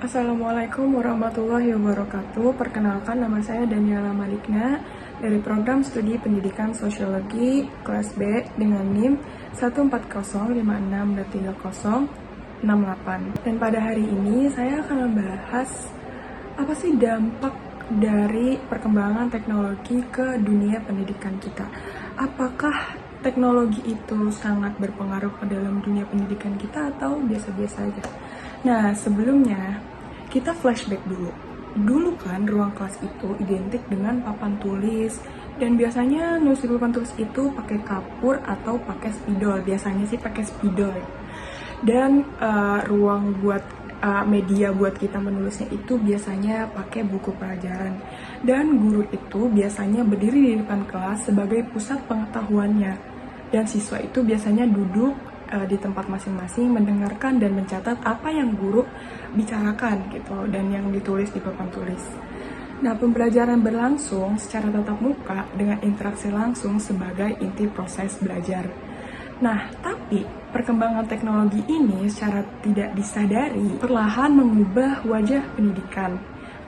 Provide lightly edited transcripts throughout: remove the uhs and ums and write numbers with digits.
Assalamualaikum warahmatullahi wabarakatuh. Perkenalkan, nama saya Daniela Malikna dari program studi pendidikan sosiologi kelas B dengan NIM 140563068. Dan pada hari ini saya akan membahas apa sih dampak dari perkembangan teknologi ke dunia pendidikan kita. Apakah teknologi itu sangat berpengaruh ke dalam dunia pendidikan kita atau biasa-biasa aja? Nah, sebelumnya kita flashback dulu. Dulu kan ruang kelas itu identik dengan papan tulis, dan biasanya nulis di papan tulis itu pakai kapur atau pakai spidol. Biasanya sih pakai spidol. Dan ruang buat media buat kita menulisnya itu biasanya pakai buku pelajaran. Dan guru itu biasanya berdiri di depan kelas sebagai pusat pengetahuannya. Dan siswa itu biasanya duduk di tempat masing-masing mendengarkan dan mencatat apa yang guru bicarakan gitu dan yang ditulis di papan tulis. Nah, pembelajaran berlangsung secara tatap muka dengan interaksi langsung sebagai inti proses belajar. Nah, tapi perkembangan teknologi ini secara tidak disadari perlahan mengubah wajah pendidikan.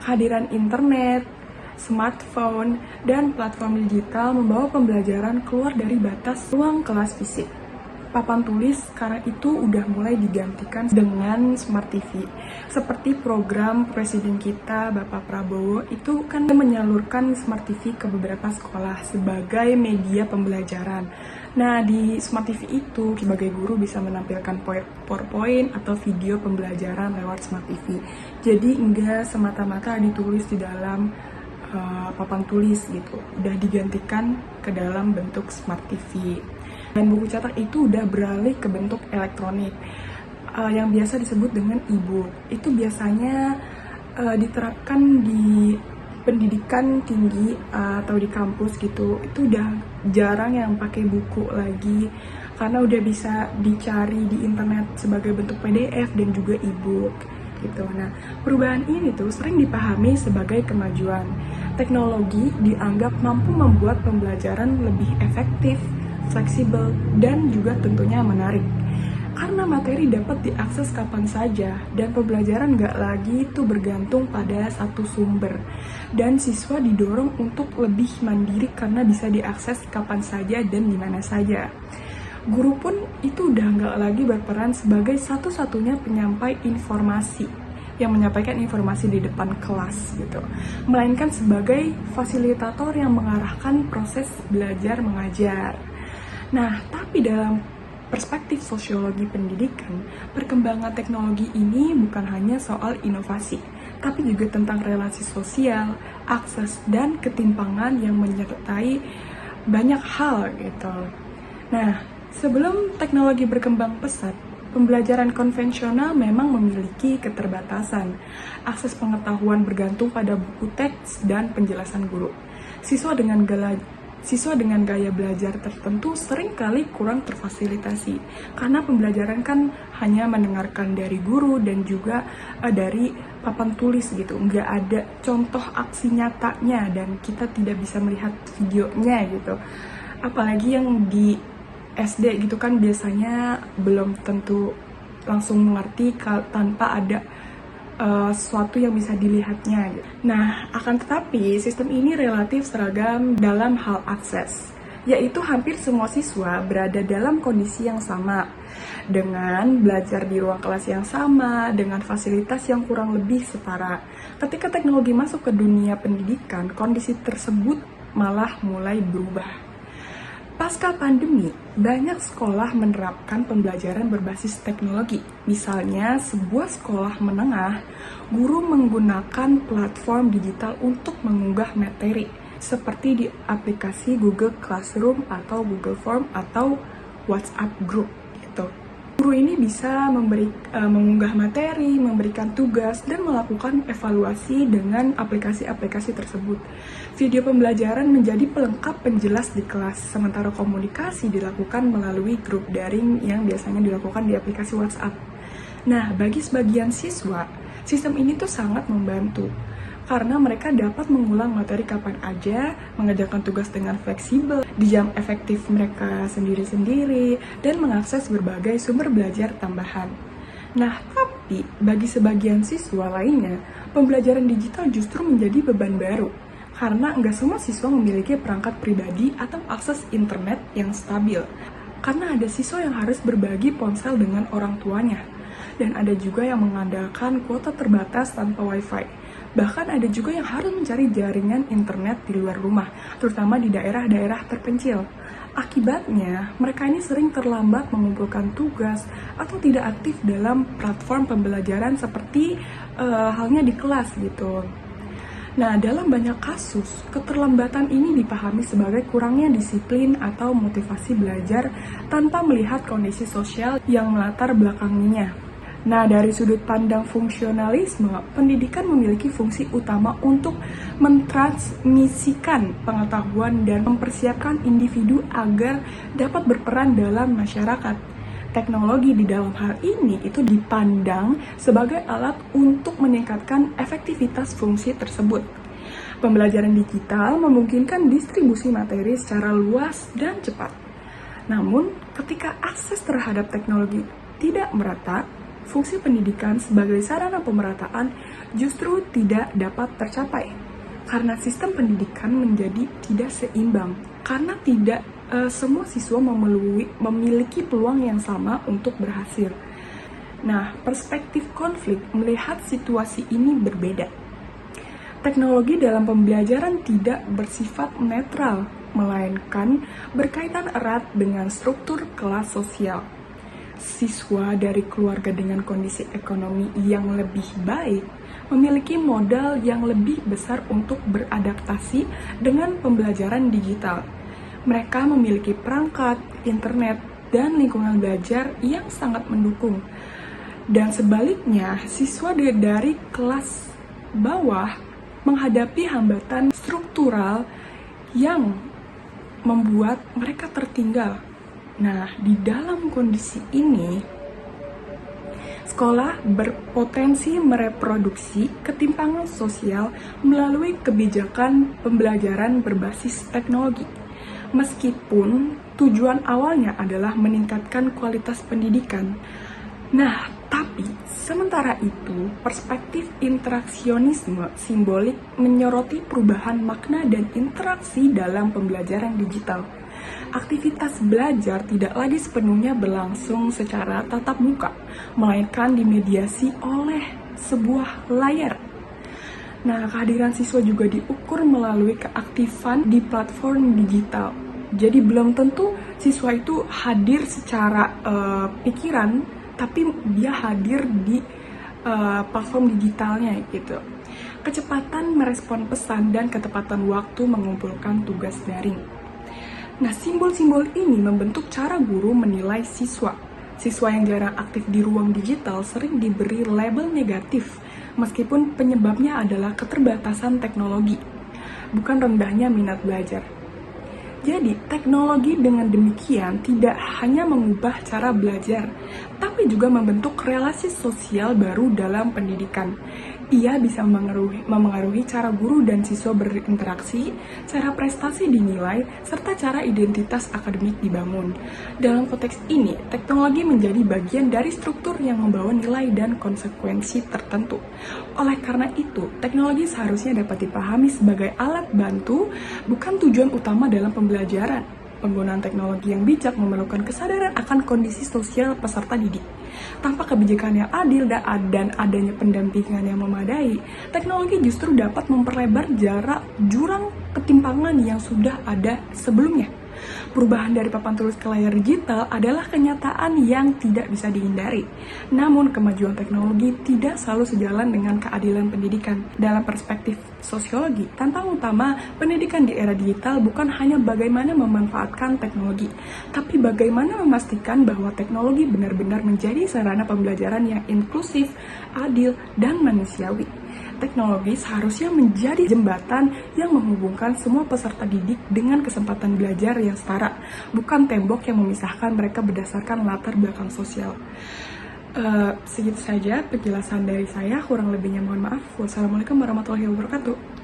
Kehadiran internet, smartphone, dan platform digital membawa pembelajaran keluar dari batas ruang kelas fisik. Papan tulis sekarang itu udah mulai digantikan dengan Smart TV. Seperti program Presiden kita, Bapak Prabowo, itu kan menyalurkan Smart TV ke beberapa sekolah sebagai media pembelajaran. Nah, di Smart TV itu sebagai guru bisa menampilkan PowerPoint atau video pembelajaran lewat Smart TV. Jadi enggak semata-mata ditulis di dalam papan tulis gitu, udah digantikan ke dalam bentuk Smart TV. Dan buku cetak itu udah beralih ke bentuk elektronik yang biasa disebut dengan e-book. Itu biasanya diterapkan di pendidikan tinggi atau di kampus gitu. Itu udah jarang yang pakai buku lagi karena udah bisa dicari di internet sebagai bentuk PDF dan juga e-book gitu. Nah, perubahan ini tuh sering dipahami sebagai kemajuan. Teknologi dianggap mampu membuat pembelajaran lebih efektif, fleksibel, dan juga tentunya menarik. Karena materi dapat diakses kapan saja, dan pembelajaran nggak lagi itu bergantung pada satu sumber. Dan siswa didorong untuk lebih mandiri karena bisa diakses kapan saja dan di mana saja. Guru pun itu udah nggak lagi berperan sebagai satu-satunya penyampai informasi yang menyampaikan informasi di depan kelas gitu, melainkan sebagai fasilitator yang mengarahkan proses belajar mengajar. Nah, tapi dalam perspektif sosiologi pendidikan, perkembangan teknologi ini bukan hanya soal inovasi, tapi juga tentang relasi sosial, akses, dan ketimpangan yang menyertai banyak hal gitu. Nah, sebelum teknologi berkembang pesat, pembelajaran konvensional memang memiliki keterbatasan. Akses pengetahuan bergantung pada buku teks dan penjelasan guru. Siswa dengan gaya belajar tertentu seringkali kurang terfasilitasi karena pembelajaran kan hanya mendengarkan dari guru dan juga dari papan tulis gitu, nggak ada contoh aksi nyatanya dan kita tidak bisa melihat videonya gitu. Apalagi yang di SD gitu kan biasanya belum tentu langsung mengerti tanpa ada sesuatu yang bisa dilihatnya gitu. Nah, akan tetapi sistem ini relatif seragam dalam hal akses, yaitu hampir semua siswa berada dalam kondisi yang sama, dengan belajar di ruang kelas yang sama, dengan fasilitas yang kurang lebih setara. Ketika teknologi masuk ke dunia pendidikan, kondisi tersebut malah mulai berubah. Pasca pandemi, banyak sekolah menerapkan pembelajaran berbasis teknologi. Misalnya, sebuah sekolah menengah, guru menggunakan platform digital untuk mengunggah materi, seperti di aplikasi Google Classroom atau Google Form atau WhatsApp Group gitu. Guru ini bisa mengunggah materi, memberikan tugas, dan melakukan evaluasi dengan aplikasi-aplikasi tersebut. Video pembelajaran menjadi pelengkap penjelas di kelas, sementara komunikasi dilakukan melalui grup daring yang biasanya dilakukan di aplikasi WhatsApp. Nah, bagi sebagian siswa, sistem ini tuh sangat membantu karena mereka dapat mengulang materi kapan aja, mengerjakan tugas dengan fleksibel, di jam efektif mereka sendiri-sendiri, dan mengakses berbagai sumber belajar tambahan. Nah, tapi Tapi, bagi sebagian siswa lainnya, pembelajaran digital justru menjadi beban baru. Karena nggak semua siswa memiliki perangkat pribadi atau akses internet yang stabil. Karena ada siswa yang harus berbagi ponsel dengan orang tuanya. Dan ada juga yang mengandalkan kuota terbatas tanpa wifi. Bahkan ada juga yang harus mencari jaringan internet di luar rumah, terutama di daerah-daerah terpencil. Akibatnya, mereka ini sering terlambat mengumpulkan tugas atau tidak aktif dalam platform pembelajaran seperti halnya di kelas gitu. Nah, dalam banyak kasus, keterlambatan ini dipahami sebagai kurangnya disiplin atau motivasi belajar tanpa melihat kondisi sosial yang melatar belakanginya. Nah, dari sudut pandang fungsionalisme, pendidikan memiliki fungsi utama untuk mentransmisikan pengetahuan dan mempersiapkan individu agar dapat berperan dalam masyarakat. Teknologi di dalam hal ini itu dipandang sebagai alat untuk meningkatkan efektivitas fungsi tersebut. Pembelajaran digital memungkinkan distribusi materi secara luas dan cepat. Namun, ketika akses terhadap teknologi tidak merata, fungsi pendidikan sebagai sarana pemerataan justru tidak dapat tercapai. Karena sistem pendidikan menjadi tidak seimbang. Karena tidak semua siswa memiliki peluang yang sama untuk berhasil. Nah, perspektif konflik melihat situasi ini berbeda. Teknologi dalam pembelajaran tidak bersifat netral, melainkan berkaitan erat dengan struktur kelas sosial. Siswa dari keluarga dengan kondisi ekonomi yang lebih baik memiliki modal yang lebih besar untuk beradaptasi dengan pembelajaran digital. Mereka memiliki perangkat, internet, dan lingkungan belajar yang sangat mendukung. Dan sebaliknya, siswa dari kelas bawah menghadapi hambatan struktural yang membuat mereka tertinggal. Nah, di dalam kondisi ini, sekolah berpotensi mereproduksi ketimpangan sosial melalui kebijakan pembelajaran berbasis teknologi. Meskipun tujuan awalnya adalah meningkatkan kualitas pendidikan. Nah, tapi sementara itu, perspektif interaksionisme simbolik menyoroti perubahan makna dan interaksi dalam pembelajaran digital. Aktivitas belajar tidak lagi sepenuhnya berlangsung secara tatap muka, melainkan dimediasi oleh sebuah layar. Nah, kehadiran siswa juga diukur melalui keaktifan di platform digital. Jadi belum tentu siswa itu hadir secara pikiran, tapi dia hadir di platform digitalnya gitu. Kecepatan merespon pesan dan ketepatan waktu mengumpulkan tugas daring. Nah, simbol-simbol ini membentuk cara guru menilai siswa. Siswa yang jarang aktif di ruang digital sering diberi label negatif, meskipun penyebabnya adalah keterbatasan teknologi, bukan rendahnya minat belajar. Jadi, teknologi dengan demikian tidak hanya mengubah cara belajar, tapi juga membentuk relasi sosial baru dalam pendidikan. Ia bisa memengaruhi cara guru dan siswa berinteraksi, cara prestasi dinilai, serta cara identitas akademik dibangun. Dalam konteks ini, teknologi menjadi bagian dari struktur yang membawa nilai dan konsekuensi tertentu. Oleh karena itu, teknologi seharusnya dapat dipahami sebagai alat bantu, bukan tujuan utama dalam pembelajaran. Penggunaan teknologi yang bijak memerlukan kesadaran akan kondisi sosial peserta didik. Tanpa kebijakan yang adil dan adanya pendampingan yang memadai, teknologi justru dapat memperlebar jarak jurang ketimpangan yang sudah ada sebelumnya. Perubahan dari papan tulis ke layar digital adalah kenyataan yang tidak bisa dihindari. Namun, kemajuan teknologi tidak selalu sejalan dengan keadilan pendidikan. Dalam perspektif sosiologi, tantangan utama pendidikan di era digital bukan hanya bagaimana memanfaatkan teknologi, tapi bagaimana memastikan bahwa teknologi benar-benar menjadi sarana pembelajaran yang inklusif, adil, dan manusiawi. Teknologi seharusnya menjadi jembatan yang menghubungkan semua peserta didik dengan kesempatan belajar yang setara, bukan tembok yang memisahkan mereka berdasarkan latar belakang sosial. Segitu saja penjelasan dari saya, kurang lebihnya mohon maaf. Wassalamualaikum warahmatullahi wabarakatuh.